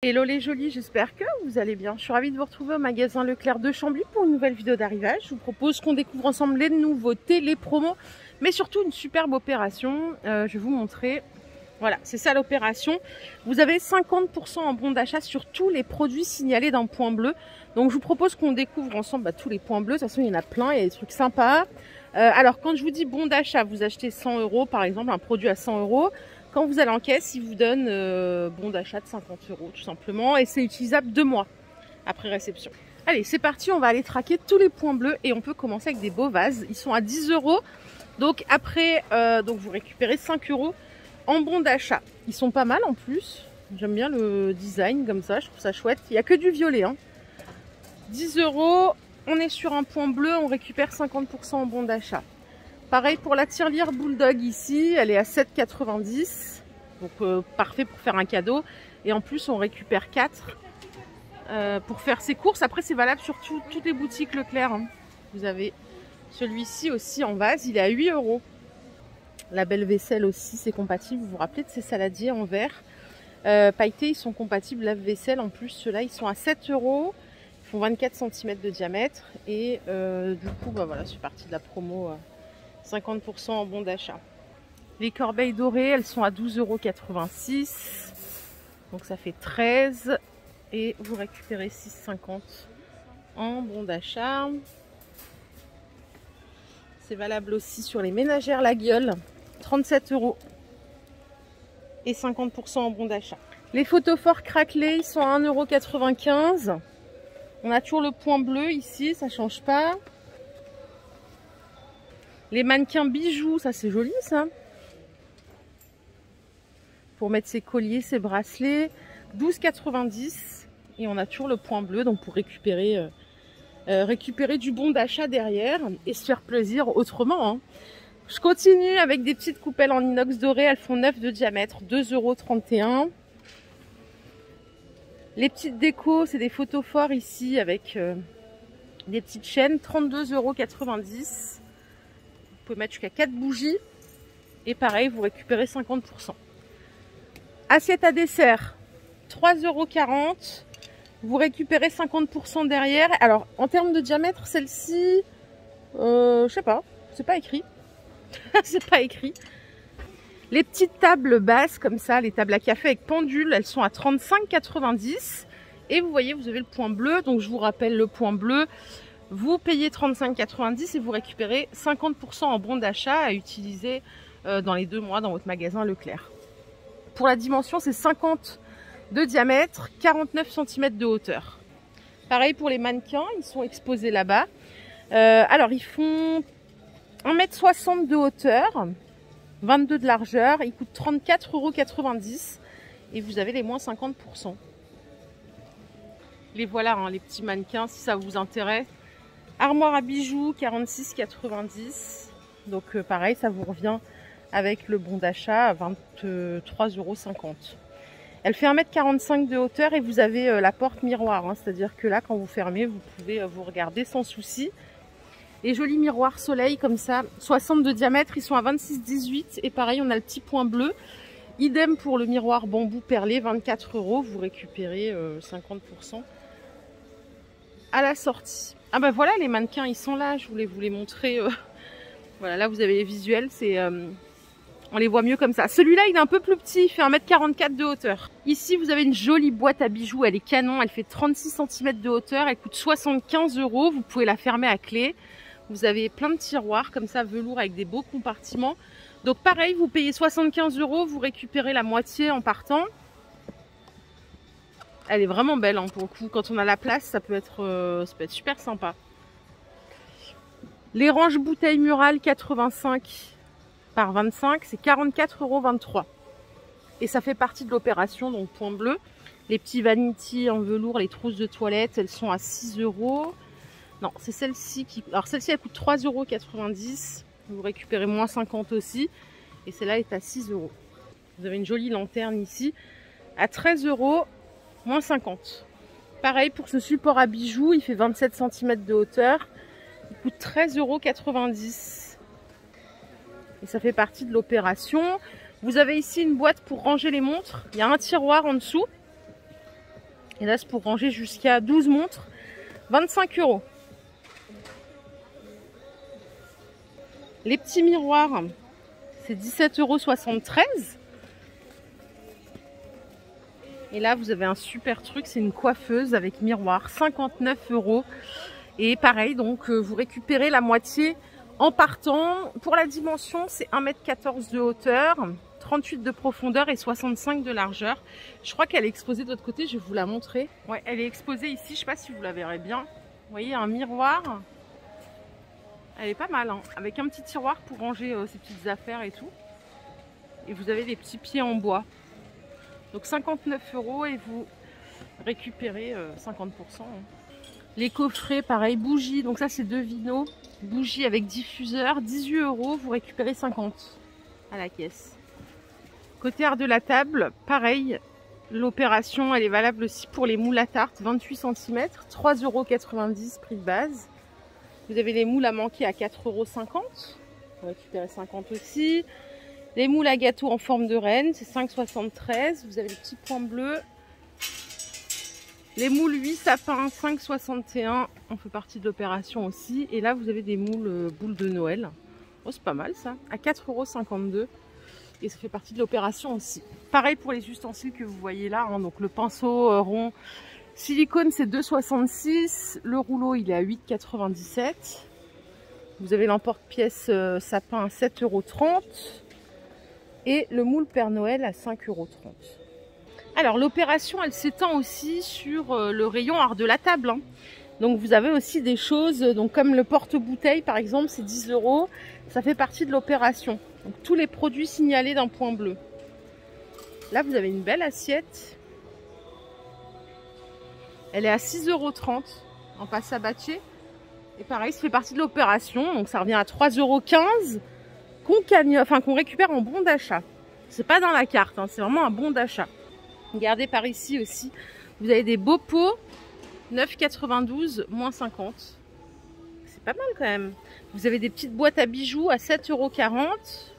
Hello les jolis, j'espère que vous allez bien. Je suis ravie de vous retrouver au magasin Leclerc de Chambly pour une nouvelle vidéo d'arrivage. Je vous propose qu'on découvre ensemble les nouveautés, les promos, mais surtout une superbe opération. Je vais vous montrer. Voilà, c'est ça l'opération. Vous avez 50% en bon d'achat sur tous les produits signalés d'un point bleu. Donc je vous propose qu'on découvre ensemble tous les points bleus. De toute façon, il y en a plein, il y a des trucs sympas. Alors quand je vous dis bon d'achat, vous achetez 100 € par exemple, un produit à 100 €. Quand vous allez en caisse, ils vous donnent bon d'achat de 50 € tout simplement. Et c'est utilisable 2 mois après réception. Allez, c'est parti, on va aller traquer tous les points bleus. Et on peut commencer avec des beaux vases. Ils sont à 10 €. Donc après, vous récupérez 5 € en bon d'achat. Ils sont pas mal en plus. J'aime bien le design comme ça, je trouve ça chouette. Il n'y a que du violet. 10 €, on est sur un point bleu, on récupère 50% en bon d'achat. Pareil pour la tirelire Bulldog ici, elle est à 7,90 €. Donc parfait pour faire un cadeau. Et en plus on récupère 4 pour faire ses courses. Après c'est valable sur toutes les boutiques Leclerc. Vous avez celui-ci aussi en vase, il est à 8 €. La belle vaisselle aussi, c'est compatible. Vous vous rappelez de ces saladiers en verre pailletés, ils sont compatibles lave-vaisselle. En plus, ceux-là, ils sont à 7 €. Ils font 24 cm de diamètre. Et du coup, voilà, c'est parti de la promo 50% en bon d'achat. Les corbeilles dorées, elles sont à 12,86 €. Donc ça fait 13. Et vous récupérez 6,50 € en bon d'achat. C'est valable aussi sur les ménagères La Gueule. 37 € et 50% en bon d'achat. Les photophores craquelés, ils sont à 1,95 €. On a toujours le point bleu ici, ça change pas. Les mannequins bijoux, ça c'est joli ça. Pour mettre ses colliers, ses bracelets, 12,90 € et on a toujours le point bleu, donc pour récupérer du bon d'achat derrière et se faire plaisir autrement. Je continue avec des petites coupelles en inox doré, elles font 9 de diamètre, 2,31 €. Les petites décos, c'est des photophores ici avec des petites chaînes, 32,90 €. Vous pouvez mettre jusqu'à 4 bougies et pareil, vous récupérez 50%. Assiette à dessert, 3,40 €. Vous récupérez 50% derrière. Alors, en termes de diamètre, celle-ci, je sais pas, c'est pas écrit. C'est pas écrit. Les petites tables basses comme ça, les tables à café avec pendule, elles sont à 35,90 €. Et vous voyez, vous avez le point bleu. Donc je vous rappelle le point bleu. Vous payez 35,90 € et vous récupérez 50% en bon d'achat à utiliser dans les 2 mois dans votre magasin Leclerc. Pour la dimension, c'est 50 de diamètre, 49 cm de hauteur. Pareil pour les mannequins, ils sont exposés là-bas. Alors ils font 1,60 m de hauteur, 22 de largeur, ils coûtent 34,90 € et vous avez les moins 50%. Les voilà, les petits mannequins, si ça vous intéresse. Armoire à bijoux, 46,90 €. Donc pareil, ça vous revient avec le bon d'achat à 23,50 €. Elle fait 1,45 m de hauteur et vous avez la porte miroir. C'est-à-dire que là, quand vous fermez, vous pouvez vous regarder sans souci. Les jolis miroirs soleil comme ça, 60 de diamètre, ils sont à 26,18 € et pareil on a le petit point bleu. Idem pour le miroir bambou perlé, 24 €, vous récupérez 50% à la sortie. Ah bah voilà, les mannequins ils sont là, je voulais vous les montrer. Voilà, là vous avez les visuels, on les voit mieux comme ça. Celui-là il est un peu plus petit, il fait 1,44 m de hauteur. Ici vous avez une jolie boîte à bijoux, elle est canon, elle fait 36 cm de hauteur, elle coûte 75 €, vous pouvez la fermer à clé. Vous avez plein de tiroirs comme ça, velours avec des beaux compartiments. Donc pareil, vous payez 75 €, vous récupérez la moitié en partant. Elle est vraiment belle pour le coup. Quand on a la place, ça peut être super sympa. Les ranges bouteilles murales 85 par 25, c'est 44,23 €. Et ça fait partie de l'opération, donc point bleu. Les petits vanity en velours, les trousses de toilette, elles sont à 6 €. Non, c'est celle-ci qui... Alors celle-ci, elle coûte 3,90 €. Vous récupérez moins 50 aussi. Et celle-là est à 6 €. Vous avez une jolie lanterne ici à 13 €, moins 50. Pareil pour ce support à bijoux, il fait 27 cm de hauteur. Il coûte 13,90 €. Et ça fait partie de l'opération. Vous avez ici une boîte pour ranger les montres. Il y a un tiroir en dessous. Et là, c'est pour ranger jusqu'à 12 montres, 25 €. Les petits miroirs, c'est 17,73 €. Et là, vous avez un super truc, c'est une coiffeuse avec miroir, 59 €. Et pareil, donc vous récupérez la moitié en partant. Pour la dimension, c'est 1,14 m de hauteur, 38 de profondeur et 65 de largeur. Je crois qu'elle est exposée de l'autre côté, je vais vous la montrer. Ouais, elle est exposée ici, je ne sais pas si vous la verrez bien. Vous voyez, un miroir. Elle est pas mal, hein, avec un petit tiroir pour ranger ses petites affaires et tout. Et vous avez des petits pieds en bois. Donc 59 € et vous récupérez 50%. Hein. Les coffrets, pareil, bougies. Donc ça, c'est 2 vinos. Bougies avec diffuseur, 18 €. Vous récupérez 50 à la caisse. Côté art de la table, pareil. L'opération, elle est valable aussi pour les moules à tarte, 28 cm, 3,90 € prix de base. Vous avez les moules à manquer à 4,50 €. Vous récupérez 50 aussi. Les moules à gâteau en forme de reine, c'est 5,73 €. Vous avez les petits points bleus. Les moules 8 sapins, 5,61 €. On fait partie de l'opération aussi. Et là, vous avez des moules boules de Noël. Oh, c'est pas mal ça. À 4,52 €. Et ça fait partie de l'opération aussi. Pareil pour les ustensiles que vous voyez là. Hein. Donc le pinceau rond silicone, c'est 2,66 €. Le rouleau, il est à 8,97 €. Vous avez l'emporte-pièce sapin à 7,30 €. Et le moule Père Noël à 5,30 €. Alors l'opération, elle s'étend aussi sur le rayon art de la table. Hein. Donc vous avez aussi des choses, donc comme le porte-bouteille par exemple, c'est 10 €. Ça fait partie de l'opération. Donc tous les produits signalés d'un point bleu. Là vous avez une belle assiette. Elle est à 6,30 € en pâte sabatier. Et pareil, ça fait partie de l'opération. Donc ça revient à 3,15 € qu'on récupère en bon d'achat. C'est pas dans la carte, hein, c'est vraiment un bon d'achat. Regardez par ici aussi, vous avez des beaux pots, 9,92 € moins 50 €. C'est pas mal quand même. Vous avez des petites boîtes à bijoux à 7,40 €,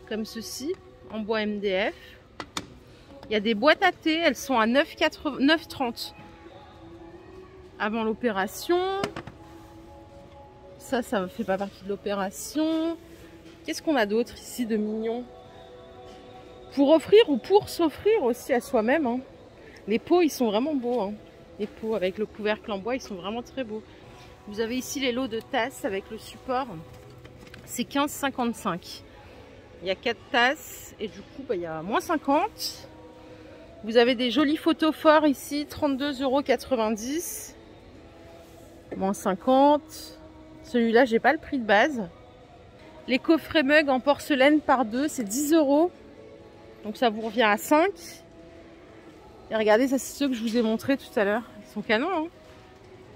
comme ceci, en bois MDF. Il y a des boîtes à thé, elles sont à 9,30 € avant l'opération. Ça ne fait pas partie de l'opération. Qu'est-ce qu'on a d'autre ici de mignon? Pour offrir ou pour s'offrir aussi à soi-même. Hein. Les pots, ils sont vraiment beaux. Hein. Les pots avec le couvercle en bois, ils sont vraiment très beaux. Vous avez ici les lots de tasses avec le support. C'est 15,55 €. Il y a 4 tasses et du coup, il y a moins 50. Vous avez des jolis photophores ici, 32,90 €. Moins 50. Celui-là, j'ai pas le prix de base. Les coffrets mugs en porcelaine par 2, c'est 10 €. Donc ça vous revient à 5. Et regardez, ça c'est ceux que je vous ai montré tout à l'heure. Ils sont canons, hein,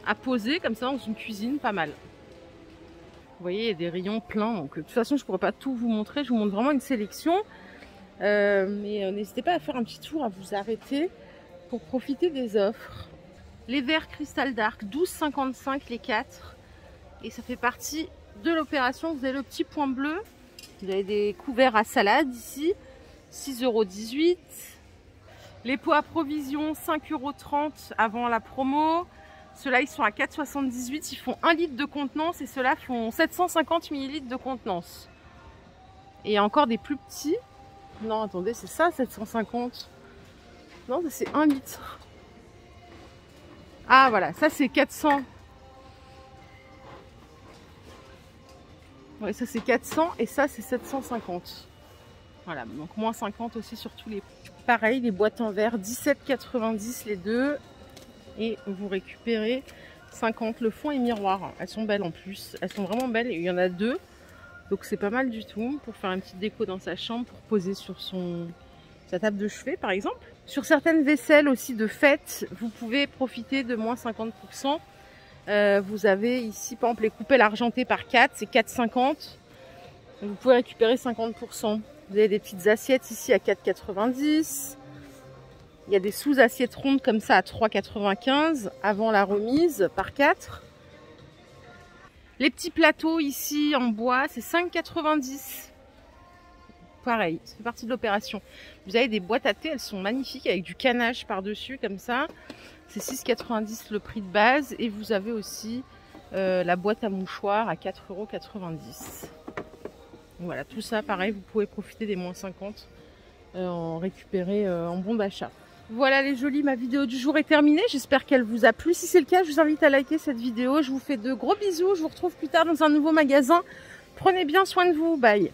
à poser comme ça dans une cuisine, pas mal. Vous voyez, il y a des rayons pleins. Donc de toute façon, je ne pourrais pas tout vous montrer. Je vous montre vraiment une sélection. Mais n'hésitez pas à faire un petit tour, à vous arrêter pour profiter des offres. Les verres Cristal Dark, 12,55 € les 4. Et ça fait partie de l'opération. Vous avez le petit point bleu. Vous avez des couverts à salade ici. 6,18 €. Les pots à provision, 5,30 € avant la promo. Ceux-là, ils sont à 4,78 €. Ils font 1 litre de contenance et ceux-là font 750 ml de contenance. Et il y a encore des plus petits. Non, attendez, c'est ça, 750. Non, c'est 1 litre. Ah, voilà, ça c'est 400. Ouais, ça c'est 400 et ça c'est 750. Voilà, donc moins 50 aussi sur tous les... Pareil, les boîtes en verre, 17,90 € les deux. Et vous récupérez 50. Le fond et miroir. Elles sont belles en plus. Elles sont vraiment belles. Il y en a 2. Donc c'est pas mal du tout pour faire une petite déco dans sa chambre, pour poser sur sa table de chevet par exemple. Sur certaines vaisselles aussi de fête, vous pouvez profiter de moins 50%. Vous avez ici par exemple les coupelles argentées par 4, c'est 4,50 €. Vous pouvez récupérer 50%. Vous avez des petites assiettes ici à 4,90 €. Il y a des sous-assiettes rondes comme ça à 3,95 € avant la remise par 4. Les petits plateaux ici en bois, c'est 5,90 €. pareil, ça fait partie de l'opération. Vous avez des boîtes à thé, elles sont magnifiques avec du canage par-dessus comme ça. C'est 6,90 € le prix de base. Et vous avez aussi la boîte à mouchoirs à 4,90 €. Voilà, tout ça pareil, vous pouvez profiter des moins 50 en récupérer en bon d'achat. Voilà les jolis, ma vidéo du jour est terminée. J'espère qu'elle vous a plu. Si c'est le cas, je vous invite à liker cette vidéo. Je vous fais de gros bisous. Je vous retrouve plus tard dans un nouveau magasin. Prenez bien soin de vous. Bye.